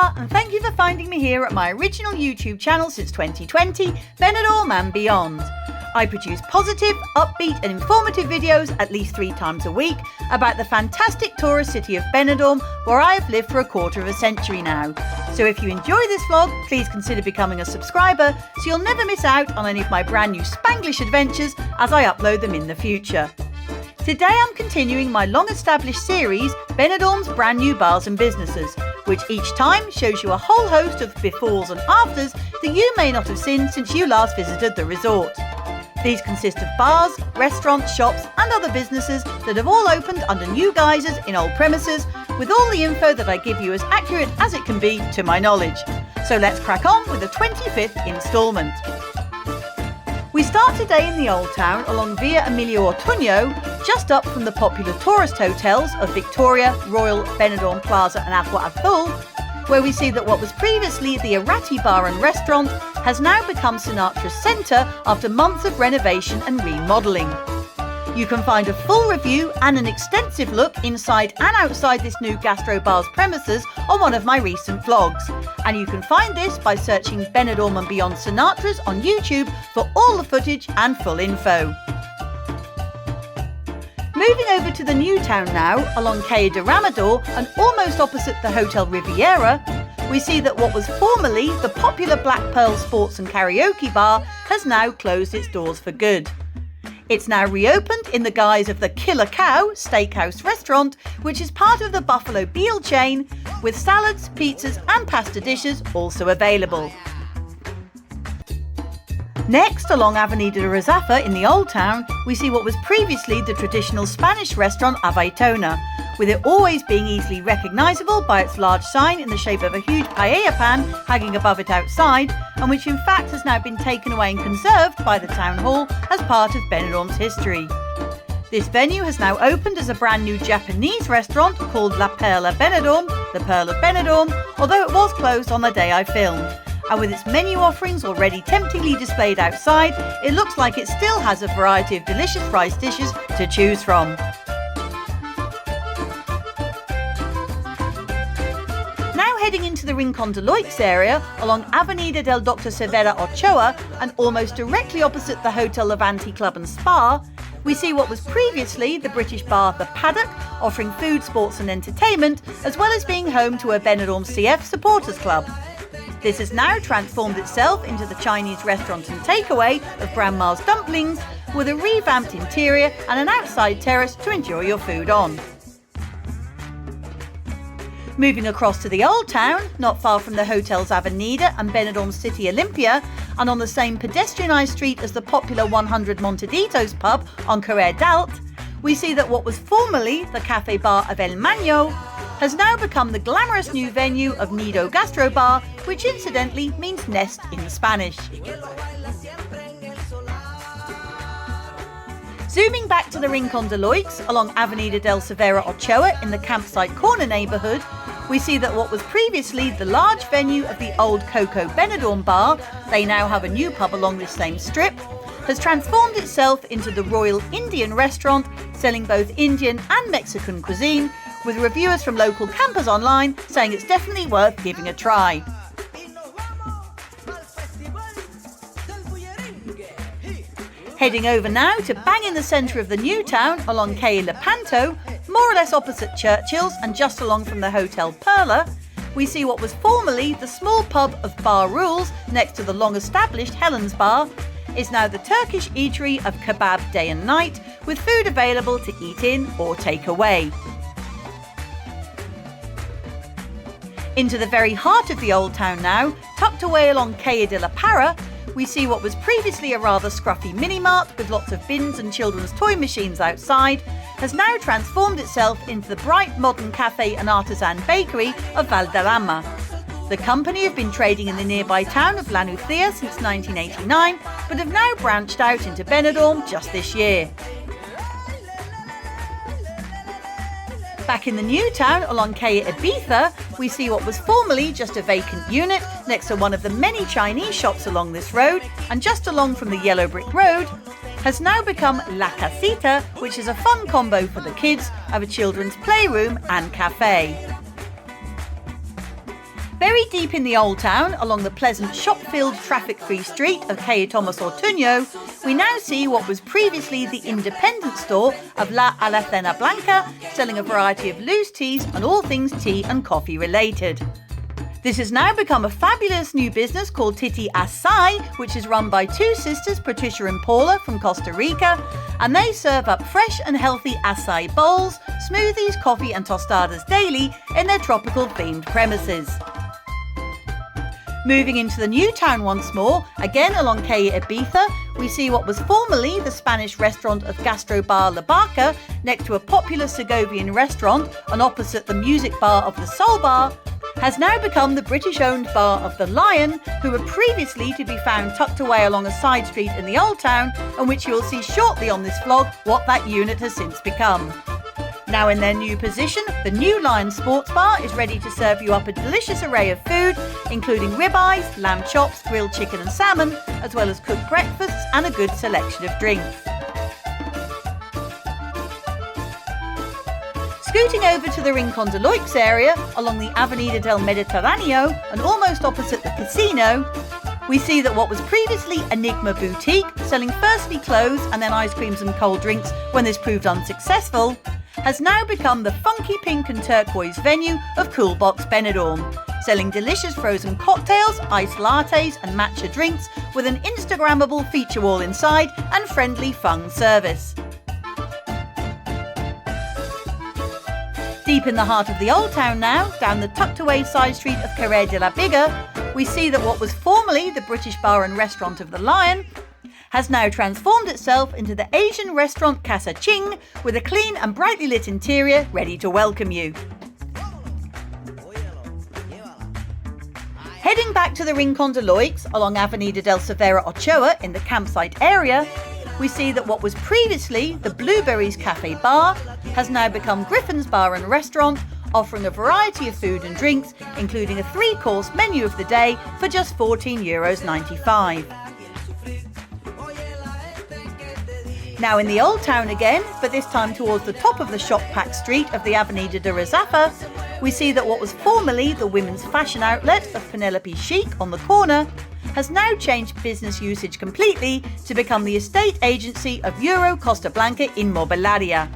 Hola, and thank you for finding me here at my original YouTube channel since 2020, Benidorm and beyond. I produce positive, upbeat and informative videos at least 3 times a week about the fantastic tourist city of Benidorm, where I have lived for a quarter of a century now. So if you enjoy this vlog, please consider becoming a subscriber so you'll never miss out on any of my brand new Spanglish adventures as I upload them in the future. Today I'm continuing my long-established series, Benidorm's brand new bars and businesses, which each time shows you a whole host of befores and afters that you may not have seen since you last visited the resort. These consist of bars, restaurants, shops and other businesses that have all opened under new guises in old premises, with all the info that I give you as accurate as it can be to my knowledge. So let's crack on with the 25th instalment. We start today in the Old Town along Via Emilio Ortuño, just up from the popular tourist hotels of Victoria, Royal, Benidorm Plaza and Agua Azul, where we see that what was previously the Irati Bar and Restaurant has now become Sinatra's centre after months of renovation and remodelling. You can find a full review and an extensive look inside and outside this new gastrobar's premises on one of my recent vlogs. And you can find this by searching Benidorm and Beyond Sinatra's on YouTube for all the footage and full info. Moving over to the new town now, along Calle de Ramador and almost opposite the Hotel Riviera, we see that what was formerly the popular Black Pearl Sports and Karaoke Bar has now closed its doors for good. It's now reopened in the guise of the Killer Cow Steakhouse Restaurant, which is part of the Buffalo Bill chain, with salads, pizzas and pasta dishes also available. Next, along Avenida de Razafa in the Old Town, we see what was previously the traditional Spanish restaurant Avaitona, with it always being easily recognisable by its large sign in the shape of a huge paella pan hanging above it outside, and which in fact has now been taken away and conserved by the Town Hall as part of Benidorm's history. This venue has now opened as a brand new Japanese restaurant called La Perla Benidorm, the Pearl of Benidorm, although it was closed on the day I filmed. And with its menu offerings already temptingly displayed outside, it looks like it still has a variety of delicious rice dishes to choose from. Now heading into the Rincon de Loix area, along Avenida del Dr. Severa Ochoa and almost directly opposite the Hotel Levante Club and Spa, we see what was previously the British bar The Paddock, offering food, sports and entertainment, as well as being home to a Benidorm CF supporters club. This has now transformed itself into the Chinese restaurant and takeaway of Grandma's Dumplings, with a revamped interior and an outside terrace to enjoy your food on. Moving across to the Old Town, not far from the hotels Avenida and Benidorm City Olympia, and on the same pedestrianised street as the popular 100 Montaditos pub on Carrer d'Alt, we see that what was formerly the cafe bar of El Maño has now become the glamorous new venue of Nido Gastro Bar, which incidentally means nest in Spanish. Zooming back to the Rincon de Loix along Avenida del Severa Ochoa in the Campsite Corner neighbourhood, we see that what was previously the large venue of the old Coco Benidorm bar, they now have a new pub along this same strip, has transformed itself into the Royal Indian Restaurant, selling both Indian and Mexican cuisine, with reviewers from local campers online saying it's definitely worth giving a try. Heading over now to bang in the centre of the new town along Calle Lepanto, more or less opposite Churchill's and just along from the Hotel Perla, we see what was formerly the small pub of Bar Rules next to the long-established Helen's Bar, is now the Turkish eatery of Kebab Day and Night, with food available to eat in or take away. Into the very heart of the Old Town now, tucked away along Calle de la Parra, we see what was previously a rather scruffy mini-mart with lots of bins and children's toy machines outside, has now transformed itself into the bright modern cafe and artisan bakery of Valderrama. The company have been trading in the nearby town of La Nucía since 1989, but have now branched out into Benidorm just this year. Back in the new town along Calle Ibiza, we see what was formerly just a vacant unit next to one of the many Chinese shops along this road, and just along from the yellow brick road, has now become La Casita, which is a fun combo for the kids of a children's playroom and cafe. Very deep in the Old Town, along the pleasant shop-filled traffic-free street of Calle Tomas Ortuño, we now see what was previously the independent store of La Alacena Blanca, selling a variety of loose teas and all things tea and coffee related. This has now become a fabulous new business called Titi Asai, which is run by two sisters, Patricia and Paula from Costa Rica, and they serve up fresh and healthy acai bowls, smoothies, coffee and tostadas daily in their tropical themed premises. Moving into the new town once more, again along Calle Ibiza, we see what was formerly the Spanish restaurant of Gastro Bar La Barca, next to a popular Segovian restaurant and opposite the music bar of the Soul Bar, has now become the British-owned bar of the Lion, who were previously to be found tucked away along a side street in the Old Town, and which you'll see shortly on this vlog what that unit has since become. Now in their new position, the new Lion Sports Bar is ready to serve you up a delicious array of food, including ribeyes, lamb chops, grilled chicken and salmon, as well as cooked breakfasts and a good selection of drinks. Scooting over to the Rincon de Loix area, along the Avenida del Mediterraneo and almost opposite the casino, we see that what was previously Enigma Boutique, selling firstly clothes and then ice creams and cold drinks when this proved unsuccessful, has now become the funky pink and turquoise venue of Cool Box Benidorm, selling delicious frozen cocktails, iced lattes and matcha drinks with an Instagrammable feature wall inside and friendly fun service. Deep in the heart of the Old Town now, down the tucked-away side street of Carrer de la Biga, we see that what was formerly the British bar and restaurant of the Lion has now transformed itself into the Asian restaurant Casa Ching, with a clean and brightly lit interior ready to welcome you. Heading back to the Rincon de Loix along Avenida del Cervera Ochoa in the campsite area, we see that what was previously the Blueberries Cafe Bar has now become Griffin's Bar and Restaurant, offering a variety of food and drinks, including a 3-course menu of the day for just €14.95. Now in the Old Town again, but this time towards the top of the shop-packed street of the Avenida de Rezafa, we see that what was formerly the women's fashion outlet of Penelope Chic on the corner has now changed business usage completely to become the estate agency of Euro Costa Blanca Inmobiliaria.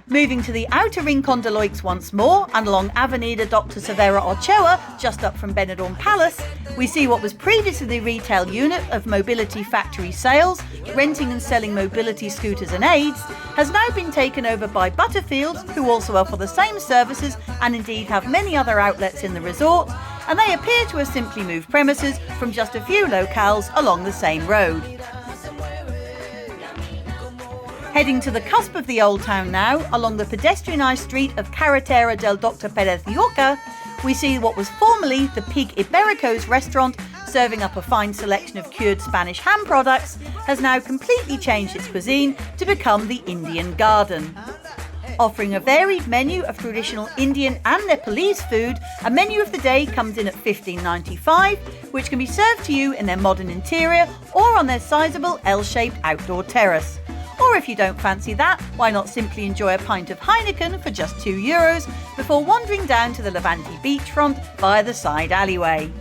Moving to the outer Rincon de Loix once more and along Avenida Dr. Cervera Ochoa, just up from Benidorm Palace, we see what was previously the retail unit of Mobility Factory Sales, renting and selling mobility scooters and aids, has now been taken over by Butterfields, who also offer the same services and indeed have many other outlets in the resort, and they appear to have simply moved premises from just a few locales along the same road. Heading to the cusp of the Old Town now, along the pedestrianised street of Carretera del Dr. Perez Llorca, we see what was formerly the Pig Iberico's restaurant, serving up a fine selection of cured Spanish ham products, has now completely changed its cuisine to become the Indian Garden. Offering a varied menu of traditional Indian and Nepalese food, a menu of the day comes in at $15.95, which can be served to you in their modern interior or on their sizable L-shaped outdoor terrace. Or if you don't fancy that, why not simply enjoy a pint of Heineken for just €2 before wandering down to the Levante beachfront via the side alleyway.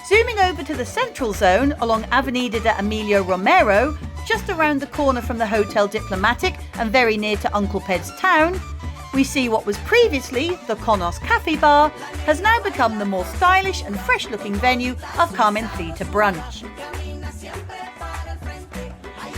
Zooming over to the central zone along Avenida de Emilio Romero, just around the corner from the Hotel Diplomatic and very near to Uncle Ped's town, we see what was previously the Conos Cafe Bar has now become the more stylish and fresh-looking venue of Carmencita Brunch.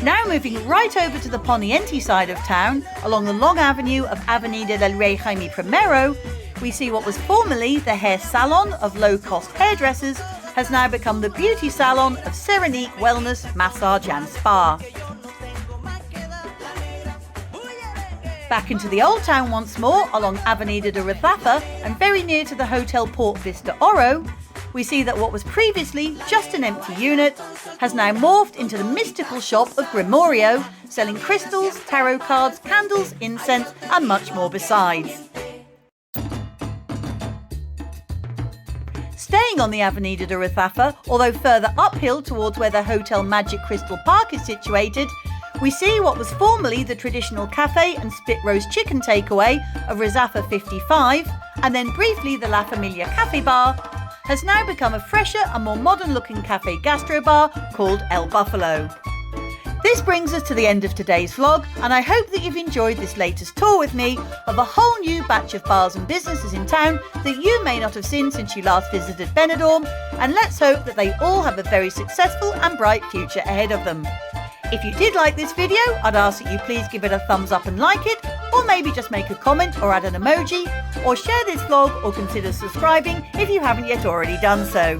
Now moving right over to the Poniente side of town, along the long avenue of Avenida del Rey Jaime I, we see what was formerly the hair salon of low-cost hairdressers has now become the beauty salon of Serenique Wellness, Massage and Spa. Back into the Old Town once more, along Avenida de Rezafa and very near to the Hotel Port Vista Oro, we see that what was previously just an empty unit has now morphed into the mystical shop of Grimorio, selling crystals, tarot cards, candles, incense and much more besides. Staying on the Avenida de Rezafa, although further uphill towards where the Hotel Magic Crystal Park is situated, we see what was formerly the traditional cafe and spit roast chicken takeaway of Rizafa 55, and then briefly the La Familia Cafe Bar, has now become a fresher and more modern looking cafe gastro bar called El Buffalo. This brings us to the end of today's vlog, and I hope that you've enjoyed this latest tour with me of a whole new batch of bars and businesses in town that you may not have seen since you last visited Benidorm, and let's hope that they all have a very successful and bright future ahead of them. If you did like this video, I'd ask that you please give it a thumbs up and like it, or maybe just make a comment or add an emoji, or share this vlog or consider subscribing if you haven't yet already done so.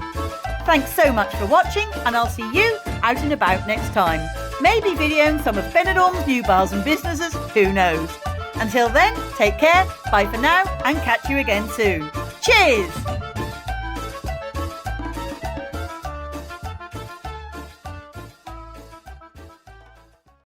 Thanks so much for watching, and I'll see you out and about next time. Maybe videoing some of Benidorm's new bars and businesses, who knows. Until then, take care, bye for now, and catch you again soon. Cheers!